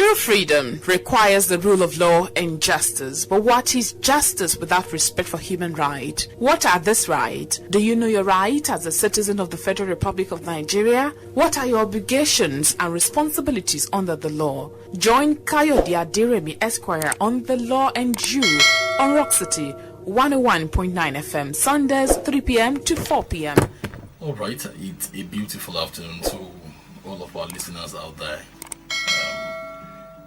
True freedom requires the rule of law and justice. But what is justice without respect for human rights? What are these rights? Do you know your right as a citizen of the Federal Republic of Nigeria? What are your obligations and responsibilities under the law? Join Kayode Aderemi Esquire on The Law and You on Rock City 101.9 FM, Sundays 3 p.m. to 4 p.m. All right, it's a beautiful afternoon to all of our listeners out there.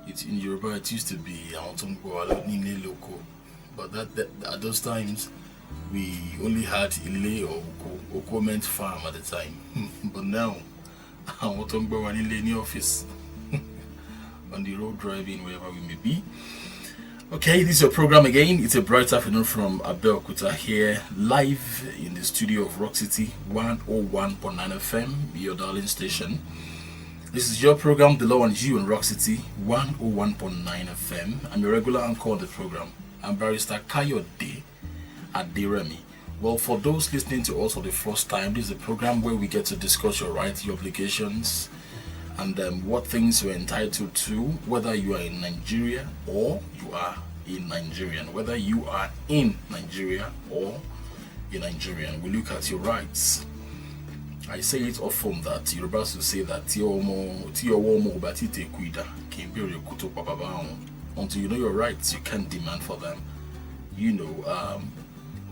It's in Yoruba, it used to be Loko, but that at those times we only had Ile or Oko meant farm at the time. But now in the office on the road driving wherever we may be. Okay, this is your program again. It's a bright afternoon from Abeokuta here, live in the studio of Rock City 101.9 FM, your darling station. This is your program, The Law and You on Rock City 101.9 FM. I'm your regular anchor on the program. I'm Barrister Kayode Aderemi. Well, for those listening to us for the first time, this is a program where we get to discuss your rights, your obligations, and what things you're entitled to, whether you are in Nigeria or you are a Nigerian. Whether you are in Nigeria or a Nigerian, we look at your rights. I say it often that Yorubas will say that until you know your rights, you can't demand for them. You know,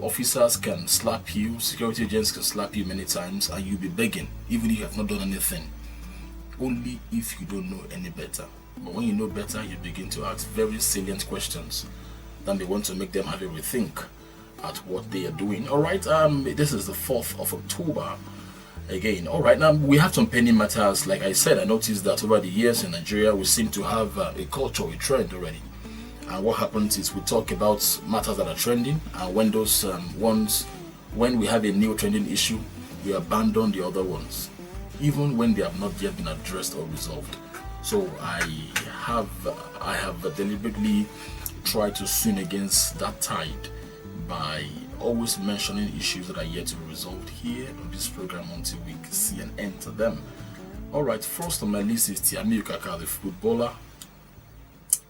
officers can slap you, security agents can slap you many times, and you'll be begging, even if you have not done anything. Only if you don't know any better. But when you know better, you begin to ask very salient questions. Then they want to make them have a rethink at what they are doing. All right, this is the 4th of October. Again, all right, now we have some pending matters. Like I said, I noticed that over the years in Nigeria, we seem to have a culture, a trend already. And what happens is we talk about matters that are trending, and when those when we have a new trending issue, we abandon the other ones, even when they have not yet been addressed or resolved. So I have deliberately tried to swim against that tide by always mentioning issues that are yet to be resolved here on this program until we see an end to them. Alright, first on my list is Tiami Ukaka, the footballer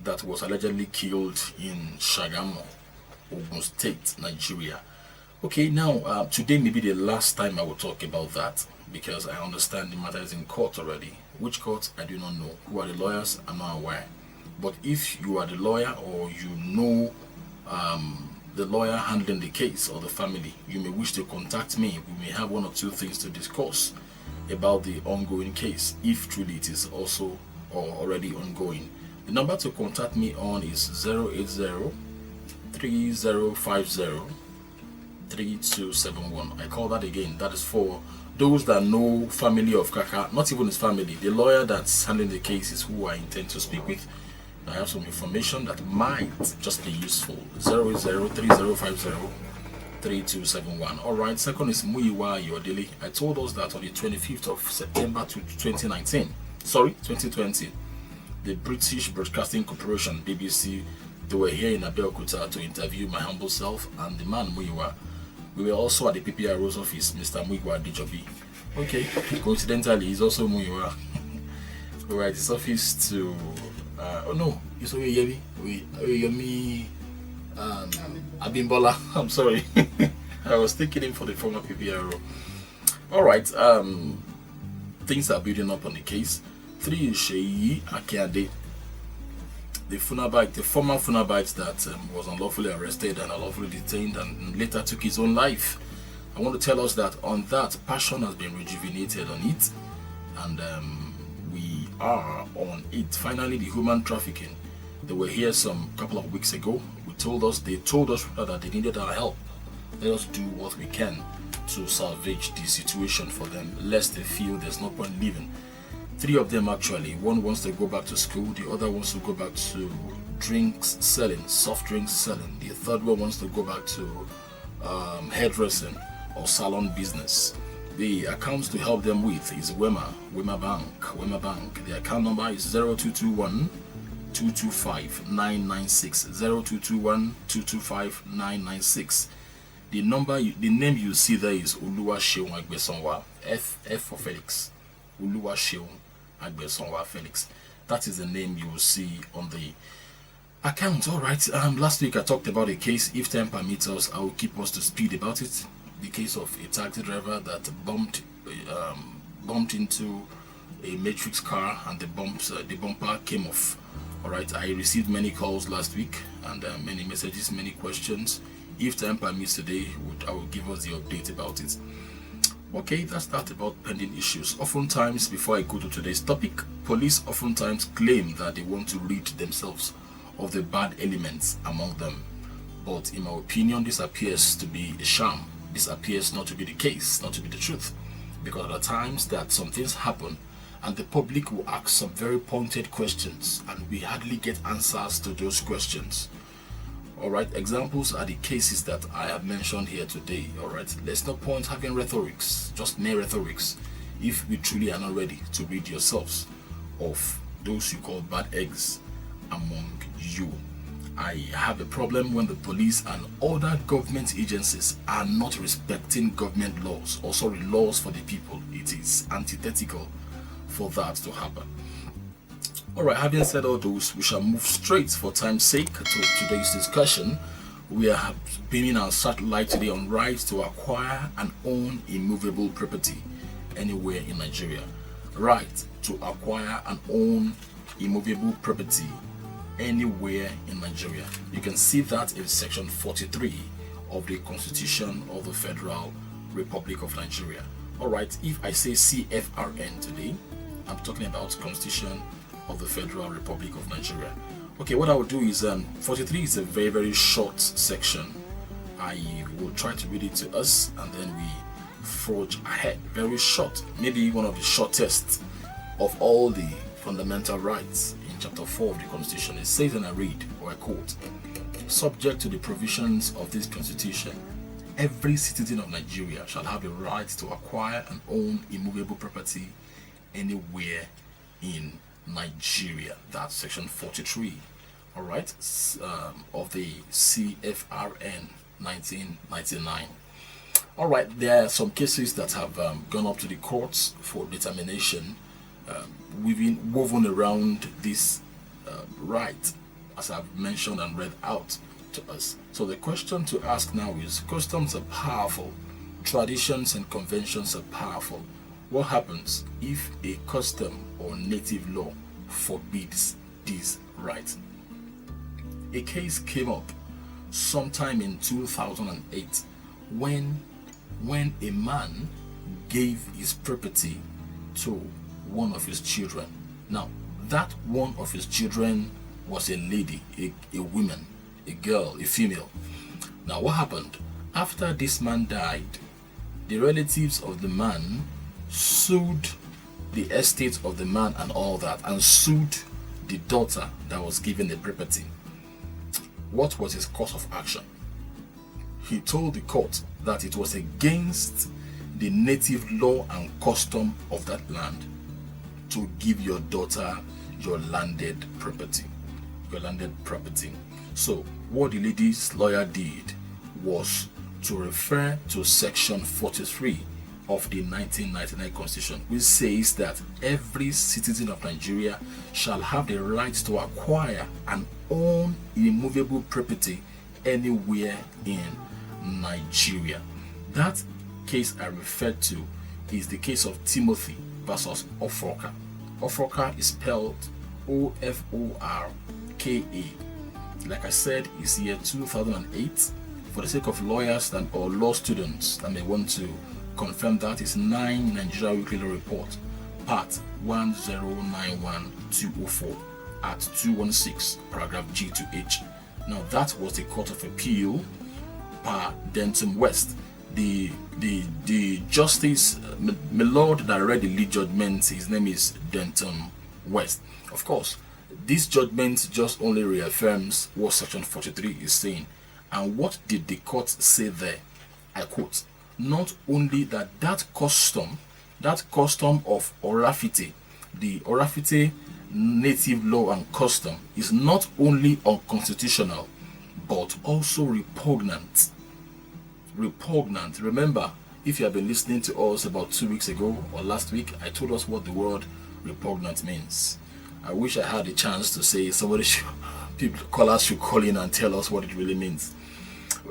that was allegedly killed in Shagamu, Ogun State, Nigeria. Okay, now today may be the last time I will talk about that, because I understand the matter is in court already. Which court, I do not know. Who are the lawyers, I'm not aware. But if you are the lawyer, or you know the lawyer handling the case or the family, you may wish to contact me. We may have one or two things to discuss about the ongoing case, if truly it is also or already ongoing. The number to contact me on is 080-3050-3271. I call that again. That is for those that know family of Kaka, not even his family. The lawyer that's handling the case is who I intend to speak with. I have some information that might just be useful. 080-3050-3271. Alright, second is Muyiwa Yodili. I told us that on the 25th of September 2020, the British Broadcasting Corporation, BBC, they were here in Abeokuta to interview my humble self and the man Muyiwa. We were also at the PPRO's office, Mr. Muyiwa Dijobi. Okay, coincidentally, he's also Muyiwa. We were at his office to it's Oyeyemi. Abimbola. I'm sorry. I was taking him for the former PPRO. Alright, things are building up on the case. 3 is Sheyi Akiade, the former Funabite that was unlawfully arrested and unlawfully detained and later took his own life. I want to tell us that on that, passion has been rejuvenated on it, and we are on it. Finally, the human trafficking. They were here some couple of weeks ago. They told us that they needed our help. Let us do what we can to salvage the situation for them, lest they feel there's no point living. 3 of them actually. One wants to go back to school, the other wants to go back to drinks selling, soft drinks selling. The third one wants to go back to hairdressing or salon business. The accounts to help them with is Wema Bank. The account number is 0221 225 996 0221 225 996. The name you see there is Oluwaseun Agbesonwa, F for Felix. Oluwaseun Agbesonwa Felix. That is the name you will see on the account. All right. Last week I talked about a case. If time permits us, I will keep us to speed about it. The case of a taxi driver that bumped into a Matrix car, and the bumper came off. All right. I received many calls last week, and many messages, many questions. If time permits today, I will give us the update about it. Okay, that's that about pending issues. Oftentimes, before I go to today's topic, police oftentimes claim that they want to rid themselves of the bad elements among them. But in my opinion, this appears to be a sham. This appears not to be the case, not to be the truth. Because at times that some things happen and the public will ask some very pointed questions and we hardly get answers to those questions. Alright, examples are the cases that I have mentioned here today. Alright, there's no point having rhetorics, just mere rhetorics, if we truly are not ready to rid yourselves of those you call bad eggs among you. I have a problem when the police and other government agencies are not respecting government laws, or sorry, laws for the people. It is antithetical for that to happen. Alright, having said all those, we shall move straight for time's sake to today's discussion. We are beaming our satellite today on right to acquire and own immovable property anywhere in Nigeria. Right to acquire and own immovable property anywhere in Nigeria. You can see that in section 43 of the Constitution of the Federal Republic of Nigeria. Alright, if I say CFRN today, I'm talking about Constitution of the Federal Republic of Nigeria. Okay, what I will do is 43 is a very, very short section. I will try to read it to us and then we forge ahead. Very short, maybe one of the shortest of all the fundamental rights in chapter 4 of the Constitution. It says, and I read, or I quote, subject to the provisions of this Constitution, every citizen of Nigeria shall have the right to acquire and own immovable property anywhere in Nigeria. That's section 43, all right, of the CFRN 1999. All right, there are some cases that have gone up to the courts for determination. We've been woven around this right, as I've mentioned and read out to us. So the question to ask now is, customs are powerful, traditions and conventions are powerful. What happens if a custom or native law forbids this right? A case came up sometime in 2008 when a man gave his property to one of his children. Now, that one of his children was a lady, a woman, a girl, a female. Now, what happened? After this man died, the relatives of the man sued the estate of the man and all that, and sued the daughter that was given the property. What was his course of action? He told the court that it was against the native law and custom of that land to give your daughter your landed property. So what the lady's lawyer did was to refer to section 43 of the 1999 Constitution, which says that every citizen of Nigeria shall have the right to acquire and own immovable property anywhere in Nigeria. That case I referred to is the case of Timothy versus Oforka. Oforka is spelled Oforka. Like I said, it's year 2008. For the sake of lawyers or law students that may want to confirm, that is 9 Nigeria Weekly Law Report, part 1091204 at 216, paragraph G to H. Now that was the Court of Appeal per Denton West. The justice, my lord that read the lead judgment, his name is Denton West. Of course, this judgment just only reaffirms what section 43 is saying. And what did the court say there? I quote, not only that custom of Orafite, the Orafite native law and custom, is not only unconstitutional but also repugnant. Remember, if you have been listening to us about 2 weeks ago or last week, I told us what the word repugnant means. I wish I had a chance to say callers should call in and tell us what it really means.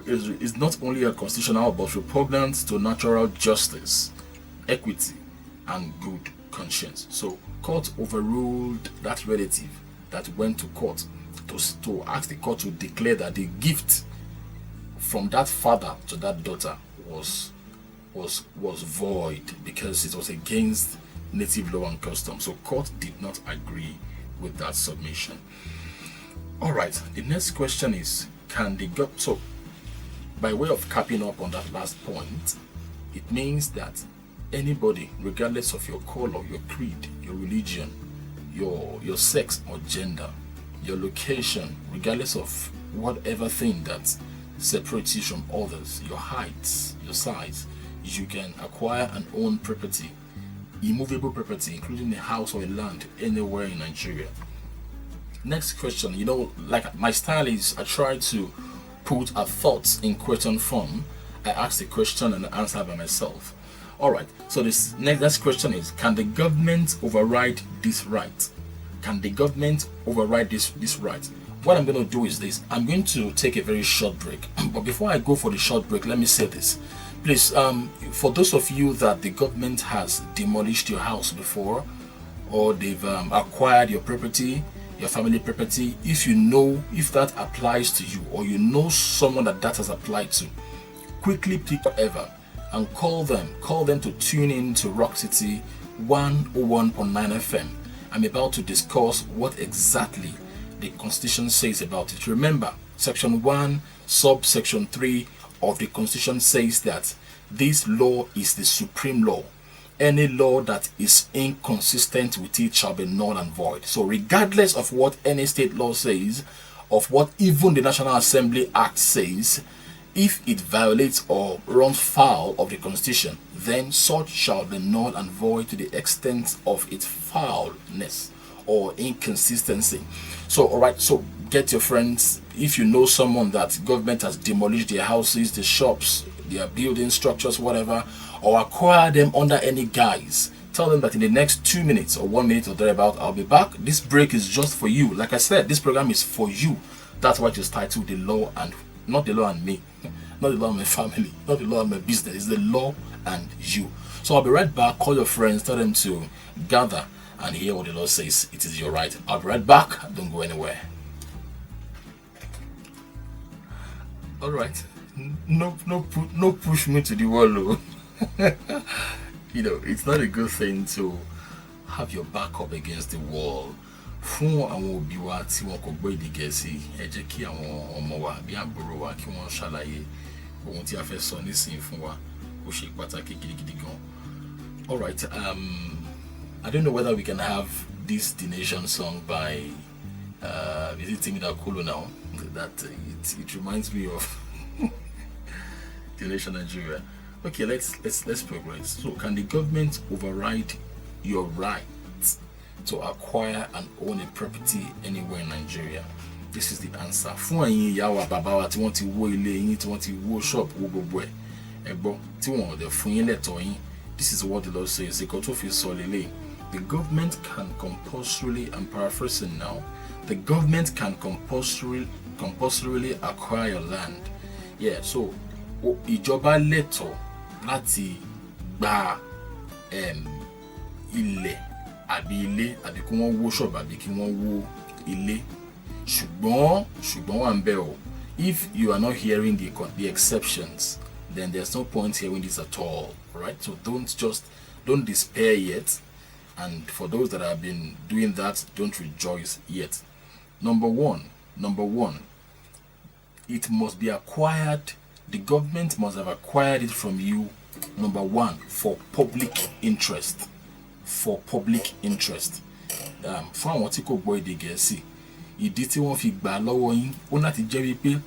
It's not only unconstitutional but repugnant to natural justice, equity, and good conscience. So court overruled that relative that went to court to ask the court to declare that the gift from that father to that daughter was void because it was against native law and custom. So court did not agree with that submission. All right, the next question is, so by way of capping up on that last point, it means that anybody, regardless of your color, your creed, your religion, your sex or gender, your location, regardless of whatever thing that separates you from others, your height, your size, you can acquire and own property, immovable property, including a house or a land anywhere in Nigeria. Next question, like my style is, I try to put our thoughts in question form. I ask the question and answer by myself. All right, so this next question is, can the government override this right? Can the government override this right? What I'm going to do is this. I'm going to take a very short break. But before I go for the short break, let me say this. Please, for those of you that the government has demolished your house before, or they've acquired your property, your family property, if that applies to you, or you know someone that has applied to, quickly pick whatever and call them to tune in to Rock City 101.9 FM. I'm about to discuss what exactly the Constitution says about it. Remember, Section 1, subsection 3 of the Constitution says that this law is the supreme law. Any law that is inconsistent with it shall be null and void. So regardless of what any state law says, of what even the National Assembly Act says, if it violates or runs foul of the Constitution, then such shall be null and void to the extent of its foulness or inconsistency. So, all right, so get your friends. If you know someone that government has demolished their houses, the shops, their building structures, whatever, or acquire them under any guise, tell them that in the next 2 minutes or 1 minute or thereabout, I'll be back. This break is just for you. Like I said, this program is for you. That's what it's titled, The Law and... Not the law and me, not the law and my family, not the law and my business. It's the law and you. So I'll be right back. Call your friends, tell them to gather and hear what the law says. It is your right. I'll be right back. Don't go anywhere. All right. No push me to the wall. It's not a good thing to have your back up against the wall. Fún àwọn òbí wa tí wọn kò gbọ́ èdè Gẹ̀ẹ́sì, ẹ jẹ́ kí àwọn ọmọ wa bí àbúrò wa kí wọ́n ṣàlàyé ohun tí a fẹ́ sọ nísìnyí fún wa. Ó ṣe pàtàkì gidigidi gan. All right, I don't know whether we can have this The Nation song by is it Timi Dakolo now? That it reminds me of The Nation Nigeria. Okay, let's progress. So, can the government override your right to acquire and own a property anywhere in Nigeria? This is the answer. Fún ẹ̀yin ìyá wa bàbá wa tí wọ́n ti wó ilé yín, tí wọ́n ti wó shop, wó gbogbo ẹ̀, ẹ gbọ́, tí wọ́n ò dẹ̀ fún yín lẹ́tọ̀ọ́ yín. This is what the law says. Ìkọ́ tó fi sọ lélẹ̀. The government can compulsorily, I'm paraphrasing now, the government can compulsorily acquire your land. Yeah, so ìjọba lẹ́tọ̀ọ́ láti gba ilẹ̀ àbí kí wọ́n wó shop àbí kí wọ́n wó ilé. Ṣùgbọ́n wà ń bẹ̀ o. If you are not hearing the exceptions, then there's no point hearing this at all. Right? So don't despair yet. And for those that have been doing that, don't rejoice yet. Number one, it must be acquired. The government must have acquired it from you. Number one, for public interest. For public interest. Fún àwọn tí kò gbọ́ èdè Gẹ̀ẹ́sì, ìdí tí wọ́n fi gbà lọ́wọ́ yín ó láti jẹ́ wípé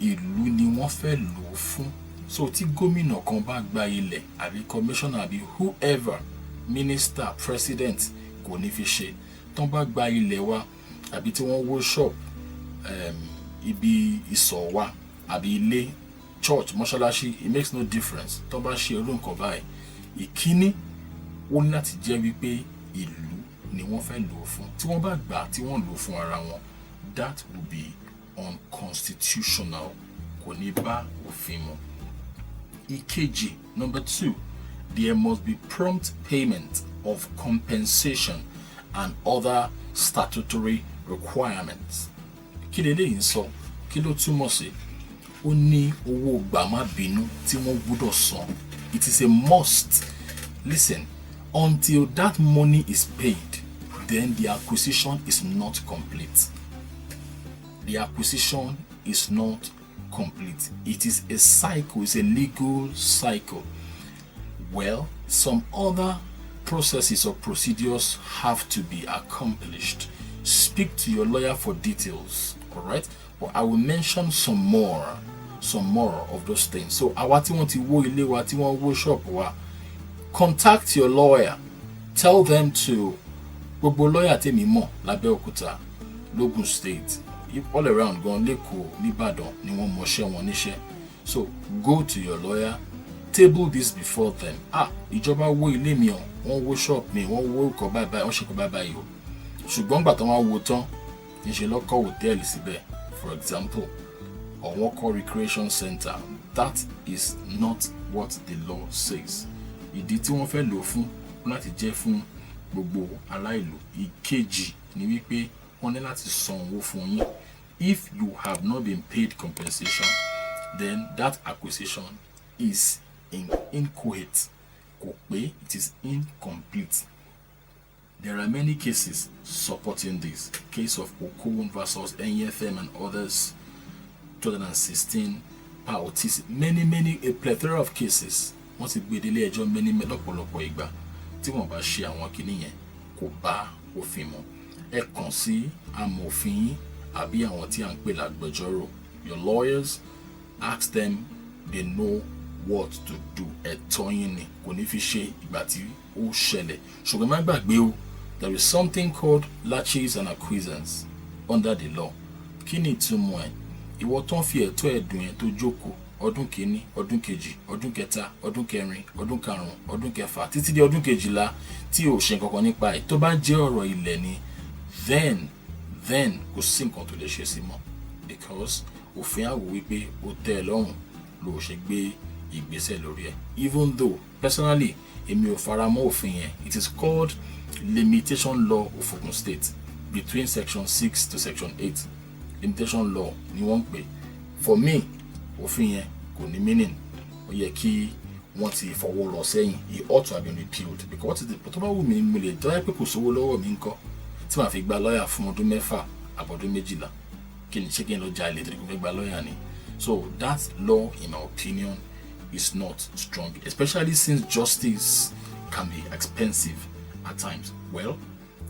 ìlú ni wọ́n fẹ́ lò ó fún. So tí gómìnà kan bá gba ilẹ̀ àbí commissioner àbí whoever, minister, president, kò ní fi ṣe. Tán bá gba ilẹ̀ wa àbí tí wọ́n wó shop, ibi ìsọ̀ wa àbí ilé, church, mọ́ṣáláṣí, it makes no difference. Tán bá ṣe irú nǹkan báyìí, ìkíní ó ní láti jẹ́ wípé ìlú ni wọ́n fẹ́ lò ó fún. Tí wọ́n bá gbà tí wọ́n lò ó fún ara wọn, that will be unconstitutional. Kò ní bá òfin mu. Ìkejì, number 2, there must be prompt payment of compensation and other statutory requirements. Kí leléyìí ń sọ? Kí ló túmọ̀ sí? Ó ní owó gbàmábínú tí wọ́n gbọ́dọ̀ san. It is a must. Listen, until that money is paid, then the acquisition is not complete. The acquisition is not complete. It is a cycle, it's a legal cycle. Well, some other processes or procedures have to be accomplished. Speak to your lawyer for details, all right? But I will mention some more of those things. So, àwa tí wọ́n ti wó ilé wa, tí wọ́n wó shop wa, contact your lawyer. Tell them to gbogbo lawyer tèmi mọ̀ l'Abẹ́òkúta, l'Ogun State, all around gan l'Èkó, l'Ìbàdàn ni wọ́n mọṣẹ́ wọn níṣẹ́. So, go to your lawyer. Table this before them. Ìjọba wó ilé mi o, wọ́n wó shop mi, wọ́n wó nǹkan báyìí, wọ́n ṣe nǹkan báyìí o. Ṣùgbọ́n gbà tán wọ́n wó tán, níṣe ló kọ́ hòtẹ́ẹ̀lì síbẹ̀, for example, or wọ́n kọ́ recreation center. That is not what the law says. Ìdí tí wọ́n fẹ́ lò fún láti jẹ́ fún gbogbo aláìlú. Ìkejì ni wípé wọ́n ní láti san owó fún yín. If you have not been paid compensation, then that acquisition is inchoate. Kò pé, it is incomplete. There are many cases supporting this. Case of Okon versus NFM and others, 2016, Pautis, many, a plethora of cases. Wọ́n ti gbé délé ẹjọ́ many lọ́pọ̀lọpọ̀ ìgbà tí wọ́n bá ṣe àwọn kinní yẹn kò bá òfin mu. Ẹ kàn sí amòfin yín àbí àwọn tí à ń pè lágbẹjọ́rò. Your lawyers, ask them, they know what to do. Ẹ̀tọ́ yín ni, kò ní fi ṣe ìgbà tí ó ṣẹlẹ̀. Ṣùgbọ́n má gbàgbé o, there is something called laches and acquiescence under the law. Kí ni ìtumọ̀ ẹ̀? Ìwọ tán fi ẹ̀tọ́ ẹ̀dùn yẹn tó jókòó ọdún kìíní, ọdún kejì, ọdún kẹta, ọdún kẹrin, ọdún karùn-ún, ọdún kẹfà, títí di ọdún kejìlá tí ò ṣe nǹkankan nípa ẹ̀. Tó bá jẹ́ ọ̀rọ̀ ilẹ̀ ni, then kò sí nǹkan tó lè ṣe sí mọ́. Because òfin á wò wípé ó tẹ́ ẹ lọ́rùn ló ṣe gbé ìgbésẹ̀ lórí ẹ̀. Even though personally èmi ò fara mọ́ òfin yẹn. It is called limitation law of Ogun State between section 6 to section 8. Limitation law ni wọ́n pè. For me, òfin yẹn kò ní meaning. Ó yẹ kí wọ́n ti fọwọ́ lọ sẹ́yìn. It ought to have been repealed. Because what is the tó bá wù mí mo lè dọ́yà pé kò sówó lọ́wọ́ mi ńkọ́ tí màá fi gba lọ́yà fún ọdún 6 àbọ̀dún 12. Kí ni ṣé kí n lọ jalè torí kò fẹ́ gba lọ́yà ni? So that law, in my opinion, is not strong, especially since justice can be expensive at times. Well,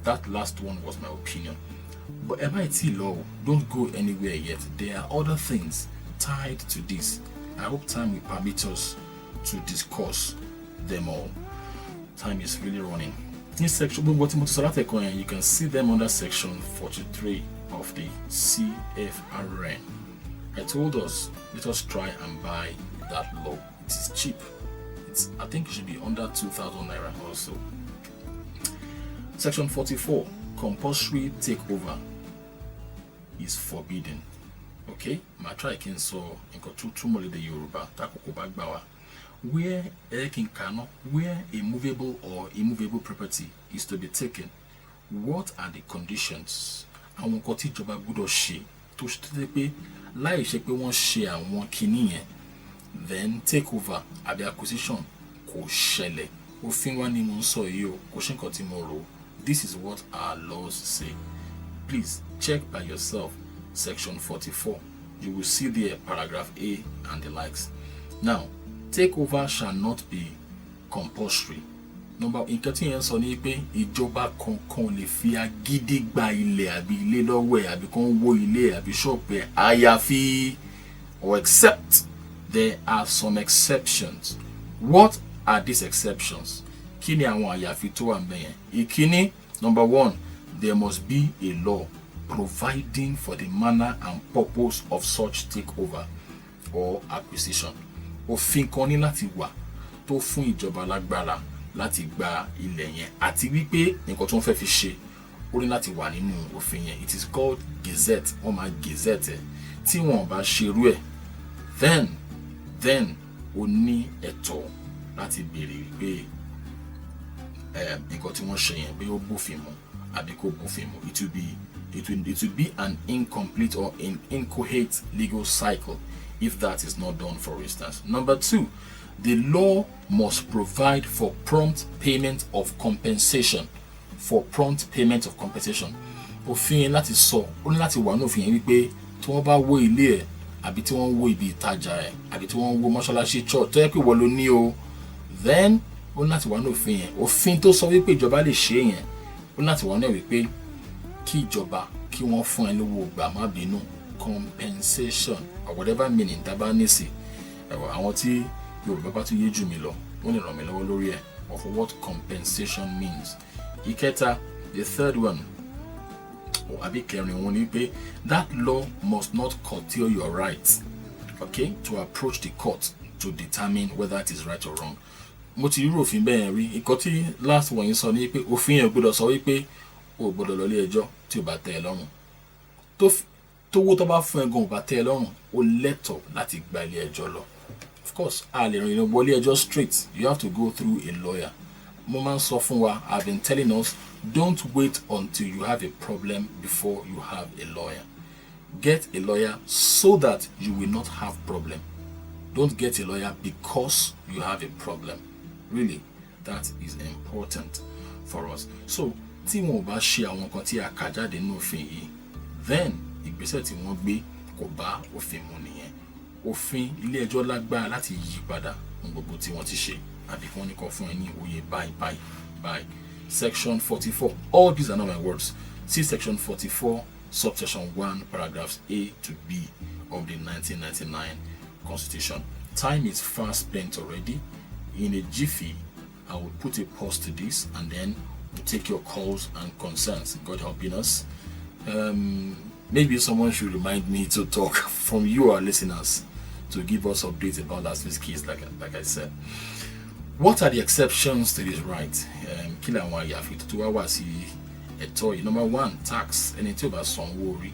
that last one was my opinion. But MIT law, don't go anywhere yet. There are other things tied to this. I hope time will permit us to discuss them all. Time is really running. In section, you can see them under section 43 of the CFRN. I told us, let us try and buy that law. It is cheap. I think it should be under 2,000 naira or so. Section 44, compulsory takeover is forbidden. Okay, ma try again so nǹkan tún mọ̀ lédè Yorùbá takoko bá gbà wá. Where a movable or immovable property is to be taken, what are the conditions? Àwọn nǹkan tí ìjọba gbọ́dọ̀ ṣe tó ṣe pé láì ṣe pé wọ́n ṣe àwọn kinní yẹn, then takeover àbí acquisition kò ṣẹlẹ̀. Òfin wa ni mo ń sọ yìí o, kò ṣe nǹkan tí mo rò. This is what our laws say. Please check by yourself. Section 44. You will see there paragraph A and the likes. Now, takeover shall not be compulsory. Nǹkan tí yẹn sọ ni pé ìjọba kankan lè fi agídí gba ilẹ̀ àbí ilé lọ́wọ́ ẹ̀ àbí kan wó ilé àbí ṣọ́ọ̀bù ẹ̀ àyàfi or except there are some exceptions. What are these exceptions? Kí ni àwọn àyàfi tó wà ńbẹ̀ yẹn? Ìkíní, number 1, there must be a law providing for the manner and purpose of such takeover or acquisition. Òfin kan ní láti wà tó fún ìjọba lágbára láti gba ilẹ̀ yẹn àti wípé nǹkan tó ń fẹ́ fi ṣe ó ní láti wà nínú òfin yẹn. It is called gazette. Wọ́n máa gazette ẹ̀. Tí wọ́n bá ṣerú ẹ̀ then ó ní ẹ̀tọ́ láti béèrè wípé nǹkan tí wọ́n ṣe yẹn pé ó bófin mu àbí kò bófin mu. It will be an incomplete or an incoherent legal cycle if that is not done, for instance. Number 2, the law must provide for prompt payment of compensation. For prompt payment of compensation. Òfin yẹn láti sọ, ó ní láti wà ní òfin yẹn wípé tí wọ́n bá wó ilé ẹ̀ àbí tí wọ́n wó ibi ìtajà ẹ̀ àbí tí wọ́n wó mọ́ṣáláṣí church tó yẹ pé wọ́n ló ní o, then ó ní láti wà ní òfin yẹn. Òfin tó sọ wípé ìjọba lè ṣe yẹn ó ní láti wà ní wípé kí ìjọba kí wọ́n fún ẹ lówó gbà má bínú, compensation or whatever meaning tá bá ní sí. Àwọn tí Yorùbá bá tún yé jù mí lọ ó lè ràn mí lọ́wọ́ lórí ẹ̀ of what compensation means. Ìkẹta, the third one, àbí kẹrin wọn ni pé that law must not curtail your right, okay, to approach the court to determine whether it is right or wrong. Mo ti rí òfin bẹ́ẹ̀ rí. Nǹkan tí last one yìí sọ ni pé òfin yẹn gbọ́dọ̀ sọ wípé o gbọ́dọ̀ lọ ilé ẹjọ́ tí o bá tẹ́ ẹ lọ́rùn. Tówó tó bá fún ẹ gan ò bá tẹ́ ẹ lọ́rùn, o lẹ́tọ̀ọ́ láti gba ilé ẹjọ́ lọ. Of course, a lè rìn wọ ilé ẹjọ́ straight. You have to go through a lawyer. Mo máa ń sọ fún wa, I've been telling us, don't wait until you have a problem before you have a lawyer. Get a lawyer so that you will not have problem. Don't get a lawyer because you have a problem. Really, that is important for us. So, tí wọn bá ṣe àwọn nǹkan tí a kà jáde nínú òfin yìí, then ìgbésẹ̀ tí wọ́n gbé kò bá òfin mu nìyẹn. Òfin ilé ẹjọ́ lágbára láti yí padà ní gbogbo tí wọ́n ti ṣe àbí kí wọ́n ní kó fún ẹ ní oyè báyìí. Section 44. All these are not my words. See section 44, subsection 1, paragraphs A to B of the 1999 Constitution. Time is fast spent already. In a jiffy, I will put a pause to this and then we'll take your calls and concerns. God helping us. Maybe someone should remind me to talk from you, our listeners, to give us updates about last week's case, like I said. What are the exceptions to this right? Kí làwọn àyàfi tó wá wá sí ẹ̀tọ́ yìí. Number 1, tax. Ẹni tí ó bá sanwó orí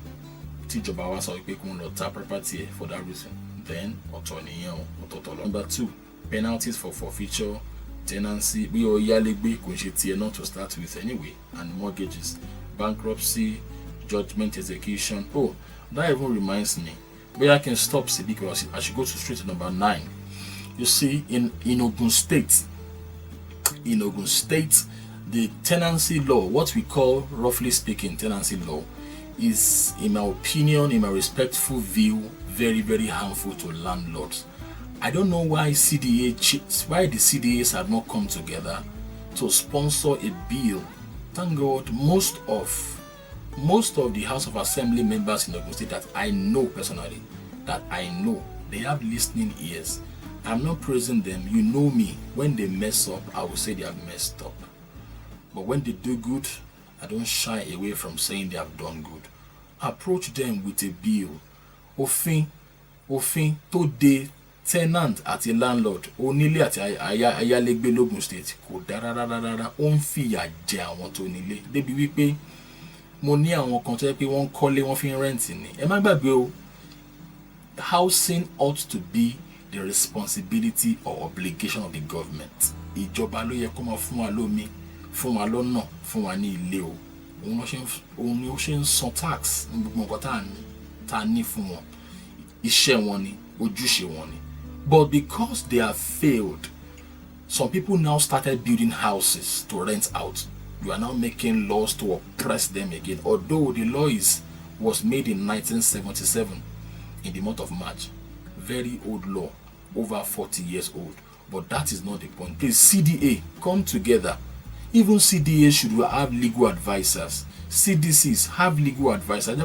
tí ìjọba wa sọ pé kí wọ́n lọ ta property for that reason, then ọ̀tọ̀ nìyẹn ọ̀tọ̀ọ̀tọ̀ lọ. Number 2, penalties for forfeiture, tenancy, bí o yálégbé kò ń ṣe tiẹ̀ not to start with anyway, and mortgages, bankruptcy, judgment execution. Oh, that even reminds me. But I can stop because I should go straight to number 9. You see, in Ogun State, the tenancy law, what we call, roughly speaking, tenancy law, is, in my opinion, in my respectful view, very, very harmful to landlords. I don't know why the CDAs have not come together to sponsor a bill. Thank God, most of the House of Assembly members in Ogun State that I know personally, they have listening ears. I'm not praising them. You know me. When they mess up, I will say they have messed up. But when they do good, I don't shy away from saying they have done good. Approach them with a bill. Òfin tó de tenant àti landlord, onílé àti ayálégbé l'Ogun State kò dára rárá. Ó ń fìyà jẹ àwọn tó nílé. Débi wípé mo ní àwọn kan tó yẹ pé wọ́n kọ́lé wọ́n fi ń rent ni. Ẹ má gbàgbé o. Housing ought to be the responsibility or obligation of the government. Ìjọba ló yẹ kó máa fún wa lómi, fún wa lọ́nà, fún wa ní ilé o. Òun ni ó ṣe ń san tax ní gbogbo nǹkan tá a ní fún wọn. Iṣẹ́ wọn ni, ojúṣe wọn ni. But because they have failed, some people now started building houses to rent out. You are now making laws to oppress them again. Although the law was made in 1977 in the month of March. Very old law, over 40 years old. But that is not the point. Please, CDA, come together. Even CDA should have legal advisors. CDCs have legal advisors.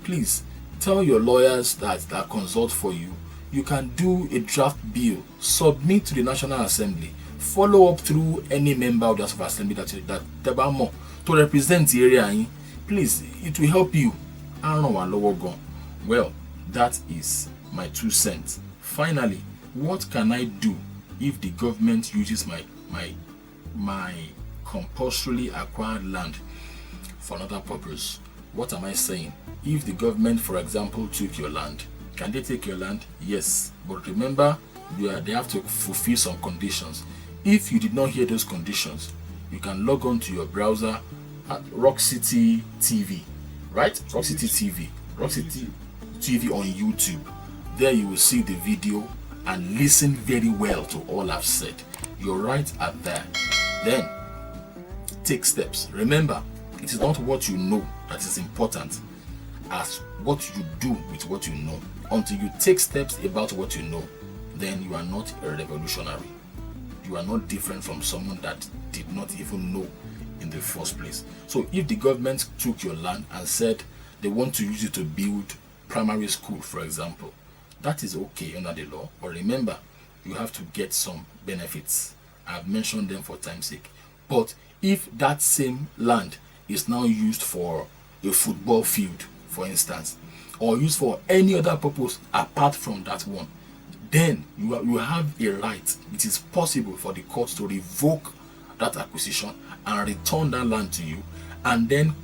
Please, tell your lawyers that consult for you. You can do a draft bill, submit to the National Assembly, follow up through any member of the House of Assembly that to represent the area. Please, it will help you. Well, that is my 2 cents. Finally, what can I do if the government uses my compulsorily acquired land for another purpose. What am I saying? If the government, for example, took your land, can they take your land? Yes, but remember, they have to fulfill some conditions. If you did not hear those conditions, you can log on to your browser at Rock City TV, right? Rock City TV on YouTube. There you will see the video and listen very well to all I've said. Your rights are there. Then take steps. Remember, it is not what you know that is important as what you do with what you know. Until you take steps about what you know, then you are not a revolutionary. You are not different from someone that did not even know in the first place. So if the government took your land and said they want to use it to build primary school, for example, that is okay under the law. But remember, you have to get some benefits. I've mentioned them for time's sake. But if that same land is now used for a football field, for instance, or used for any other purpose apart from that one, then you have a right. It is possible for the court to revoke that acquisition and return that land to you, and then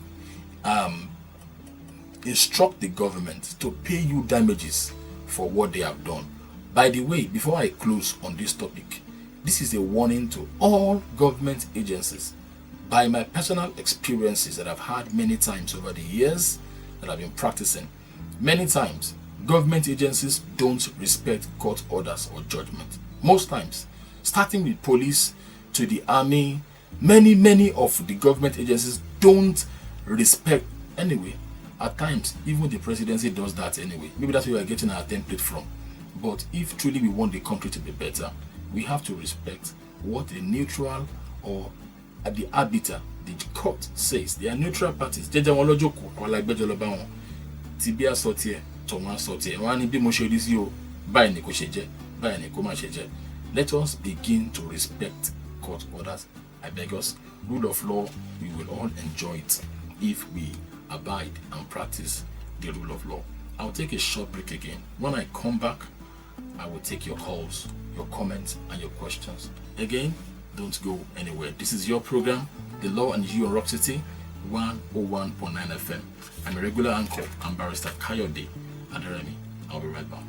instruct the government to pay you damages for what they have done. By the way, before I close on this topic, this is a warning to all government agencies. By my personal experiences that I've had many times over the years that I've been practicing, many times government agencies don't respect court orders or judgment. Most times, starting with police to the army, many of the government agencies don't respect. Anyway, at times even the presidency does that anyway. Maybe that's where we are getting our template from. But if truly we want the country to be better, we have to respect what a neutral or the arbiter, the court says. They are neutral parties. Let us begin to respect court orders. I beg us, rule of law, we will all enjoy it if we abide and practice the rule of law. I'll take a short break again. When I come back, I will take your calls, your comments, and your questions. Again, don't go anywhere. This is your program, The Law and You on Rock City 101.9 FM. I'm a regular anchor. I'm Barrister Kayode Aderemi. I'll be right back.